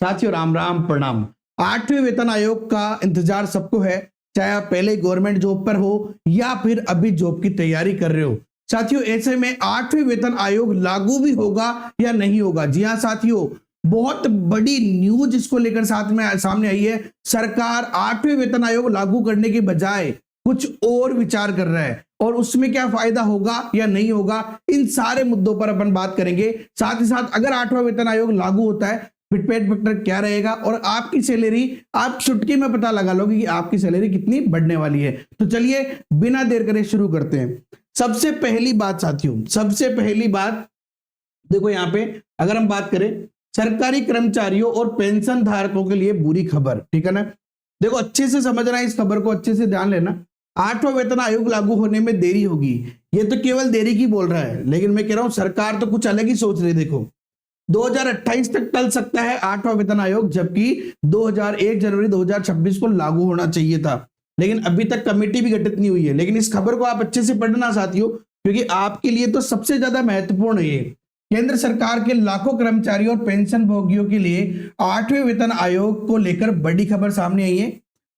साथियों राम राम प्रणाम। 8वें वेतन आयोग का इंतजार सबको है, चाहे आप पहले गवर्नमेंट जॉब पर हो या फिर अभी जॉब की तैयारी कर रहे हो। साथियों ऐसे में 8वें वेतन आयोग लागू भी होगा या नहीं होगा। जी हाँ साथियों, बहुत बड़ी न्यूज इसको लेकर साथ में सामने आई है। सरकार 8वें वेतन आयोग लागू करने के बजाय कुछ और विचार कर रहा है और उसमें क्या फायदा होगा या नहीं होगा, इन सारे मुद्दों पर अपन बात करेंगे। साथ ही साथ अगर 8वां वेतन आयोग लागू होता है, फिटमेंट फैक्टर क्या रहेगा और आपकी सैलरी आप चुटकी में पता लगा लोगे कि आपकी सैलरी कितनी बढ़ने वाली है। तो चलिए बिना देर करे शुरू करते हैं। सबसे पहली बात साथियों, सबसे पहली बात देखो, यहाँ पे अगर हम बात करें सरकारी कर्मचारियों और पेंशन धारकों के लिए बुरी खबर, ठीक है ना। देखो अच्छे से समझना है, इस खबर को अच्छे से ध्यान लेना। 8वां वेतन आयोग लागू होने में देरी होगी, ये तो केवल देरी की बोल रहा है, लेकिन मैं कह रहा हूं सरकार तो कुछ अलग ही सोच रही है। देखो 2028 तक टल सकता है 8वां वेतन आयोग, जबकि 1 जनवरी 2026 को लागू होना चाहिए था, लेकिन अभी तक कमेटी भी गठित नहीं हुई है। लेकिन इस खबर को आप अच्छे से पढ़ना साथियों, क्योंकि आपके लिए तो सबसे ज्यादा महत्वपूर्ण है ये। केंद्र सरकार के लाखों कर्मचारियों और पेंशन भोगियों के लिए 8वें वेतन आयोग को लेकर बड़ी खबर सामने आई है।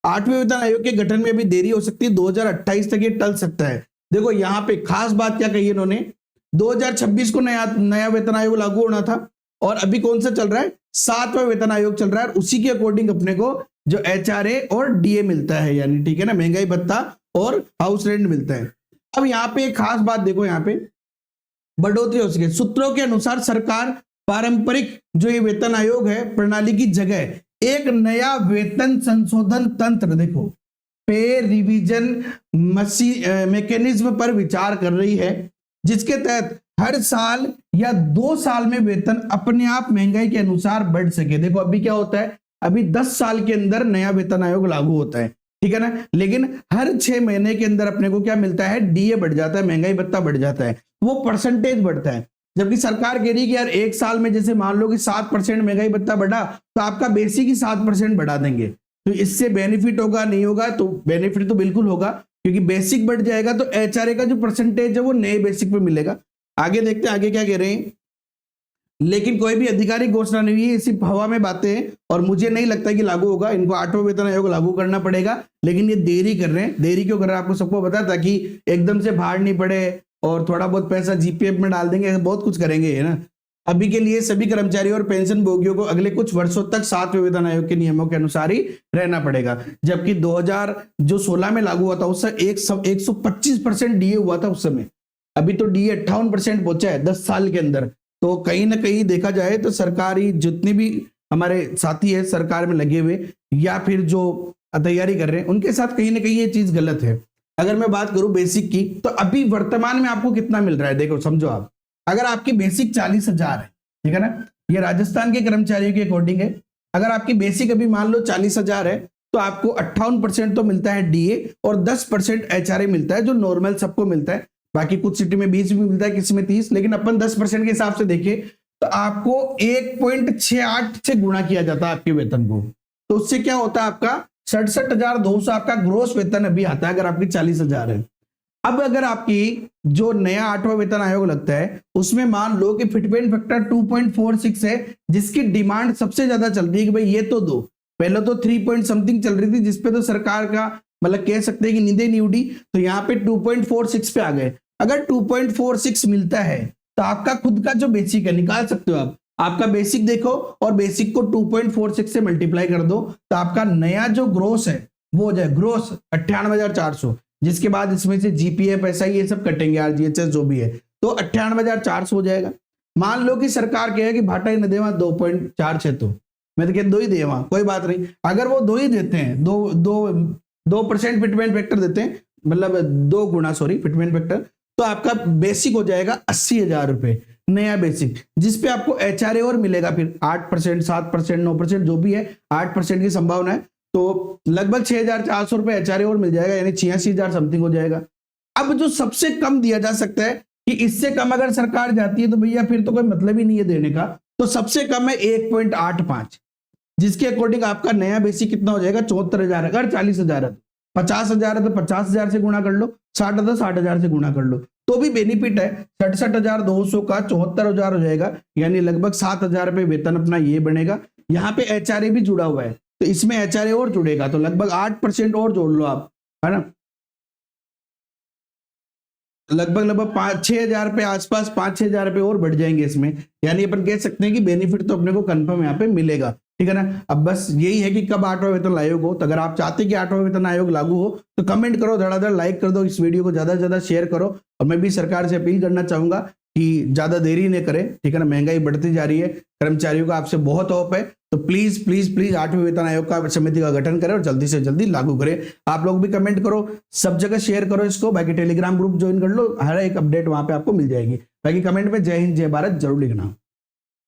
8वें वेतन आयोग के गठन में अभी देरी हो सकती है, 2028 तक ये टल सकता है। देखो यहाँ पे खास बात क्या कही इन्होंने, 2026 को नया वेतन आयोग लागू होना था और अभी कौन सा चल रहा है, 7वां वेतन आयोग चल रहा है। उसी के अकॉर्डिंग अपने को जो HRA और DA मिलता है, यानी ठीक है ना, महंगाई भत्ता और हाउस रेंट मिलता है। अब यहाँ पे एक खास बात देखो, यहाँ पे बढ़ोतरी हो सके। सूत्रों के अनुसार सरकार पारंपरिक जो ये वेतन आयोग है प्रणाली की जगह एक नया वेतन संशोधन तंत्र, देखो पे रिवीजन मैकेनिज्म पर विचार कर रही है, जिसके तहत हर साल या 2 साल में वेतन अपने आप महंगाई के अनुसार बढ़ सके। देखो अभी क्या होता है, अभी 10 साल के अंदर नया वेतन आयोग लागू होता है, ठीक है ना, लेकिन हर 6 महीने के अंदर अपने को क्या मिलता है, DA बढ़ जाता है, महंगाई भत्ता बढ़ जाता है, वो परसेंटेज बढ़ता है। जबकि सरकार कह रही है कि यार 1 साल में जैसे मान लो कि 7% महंगाई भत्ता बढ़ा तो आपका बेसिक ही 7% बढ़ा देंगे। तो इससे बेनिफिट होगा नहीं होगा, तो बेनिफिट तो बिल्कुल होगा, क्योंकि बेसिक बढ़ जाएगा तो HRA का जो परसेंटेज है वो नए बेसिक पे मिलेगा। आगे देखते हैं आगे क्या कह रहे हैं, लेकिन कोई भी आधिकारिक घोषणा नहीं हुई है, सिर्फ हवा में बातें हैं और मुझे नहीं लगता कि लागू होगा। इनको 8वां वेतन आयोग लागू करना पड़ेगा, लेकिन ये देरी कर रहे हैं। देरी क्यों कर रहे हैं आपको सबको पता, ताकि एकदम से भार नहीं पड़े और थोड़ा बहुत पैसा GPF में डाल देंगे, बहुत कुछ करेंगे, है ना। अभी के लिए सभी कर्मचारियों और पेंशन भोगियों को अगले कुछ वर्षों तक 7वें वेतन आयोग के नियमों के अनुसार ही रहना पड़ेगा। जबकि 2016 में लागू हुआ था उससे 125% DA हुआ था उस समय, अभी तो DA 58% पहुंचा है 10 साल के अंदर। तो कहीं ना कहीं देखा जाए तो सरकारी जितने भी हमारे साथी है सरकार में लगे हुए या फिर जो तैयारी कर रहे हैं, उनके साथ कहीं ना कहीं ये चीज गलत है। अगर मैं बात करूं बेसिक की, तो अभी वर्तमान में आपको कितना मिल रहा है, देखो समझो आप, अगर आपकी बेसिक 40,000 है, ठीक है ना, ये राजस्थान के कर्मचारियों के अकॉर्डिंग है। अगर आपकी बेसिक अभी मान लो 40,000 है तो आपको 58% तो मिलता है DA और 10% HRA मिलता है, जो नॉर्मल सबको मिलता है। बाकी कुछ सिटी में 20 भी मिलता है, किसी में 30, लेकिन अपन 10% के हिसाब से देखें तो आपको 1.68 से गुणा किया जाता है आपके वेतन को। तो उससे क्या होता है, आपका 67,200 आपका ग्रोस वेतन अभी आता है अगर आपकी 40,000 है। अब अगर आपकी जो नया 8वां वेतन आयोग लगता है उसमें मान लो कि फिटमेंट फैक्टर 2.46 है, जिसकी डिमांड सबसे ज्यादा चल रही है कि भाई ये तो दो। पहले तो 3 पॉइंट समथिंग चल रही थी, जिसपे तो सरकार का मतलब कह सकते हैं कि नींदें नहीं उड़ी, तो यहाँ पे 2.46 पे आ गए। अगर 2.46 मिलता है तो आपका खुद का जो बेसिक है निकाल सकते हो आप। आपका बेसिक देखो और बेसिक को 2.46 से मल्टीप्लाई कर दो, तो आपका नया जो ग्रोस है वो हो जाए ग्रोस 98,400, जिसके बाद इसमें से GPF ऐसा ये सब कटेंगे, RGHS जो भी है, तो 98,400 हो जाएगा। मान लो कि सरकार कहे कि भाटा ही न देवा 2.46, तो मैं तो कहता 2 ही देवा, कोई बात नहीं। अगर वो 2 ही देते हैं, 2% फिटमेंट फैक्टर देते हैं, मतलब 2 गुना फिटमेंट फैक्टर, तो आपका बेसिक हो जाएगा 80,000 रुपए, नया बेसिक, जिसपे आपको HRA और मिलेगा फिर 8%, 7%, 9% जो भी है, 8% की संभावना है, तो लगभग 6,400 रुपए HRA और मिल जाएगा, यानी 86,000 समथिंग हो जाएगा। अब जो सबसे कम दिया जा सकता है कि इससे कम अगर सरकार जाती है तो भैया फिर तो कोई मतलब ही नहीं है देने का, तो सबसे कम है 1.85, जिसके अकॉर्डिंग आपका नया बेसिक कितना हो जाएगा, 74,000। अगर 40,000 है, 50,000 है तो 50,000 से गुणा कर लो, 60 है तो 60,000 से गुणा कर लो, तो भी बेनिफिट है। 67,200 का 74,000 हो जाएगा, यानी लगभग 7,000 रुपए वेतन अपना ये बनेगा। यहाँ पे एचआरए भी जुड़ा हुआ है, तो इसमें एचआरए और जुड़ेगा, तो लगभग 8% और जोड़ लो आप, है ना, लगभग 5-6 हजार पे आसपास, 5-6 हजार पे और बढ़ जाएंगे इसमें। यानी अपन कह सकते हैं कि बेनिफिट तो अपने को कंफर्म यहाँ पे मिलेगा, ठीक है ना। अब बस यही है कि कब 8वां वेतन आयोग हो, तो अगर आप चाहते हैं कि 8वां वेतन आयोग लागू हो तो कमेंट करो, धड़ाधड़ लाइक कर दो, इस वीडियो को ज्यादा से ज्यादा शेयर करो। और मैं भी सरकार से अपील करना चाहूंगा कि ज्यादा देरी न करें, ठीक है ना, महंगाई बढ़ती जा रही है, कर्मचारियों का आपसे बहुत होप है, तो प्लीज प्लीज प्लीज 8वें वेतन आयोग का समिति का गठन करें और जल्दी से जल्दी लागू करें। आप लोग भी कमेंट करो, सब जगह शेयर करो इसको, बाकी टेलीग्राम ग्रुप ज्वाइन कर लो, हर एक अपडेट वहां पे आपको मिल जाएगी। बाकी कमेंट में जय हिंद जय भारत जरूर लिखना।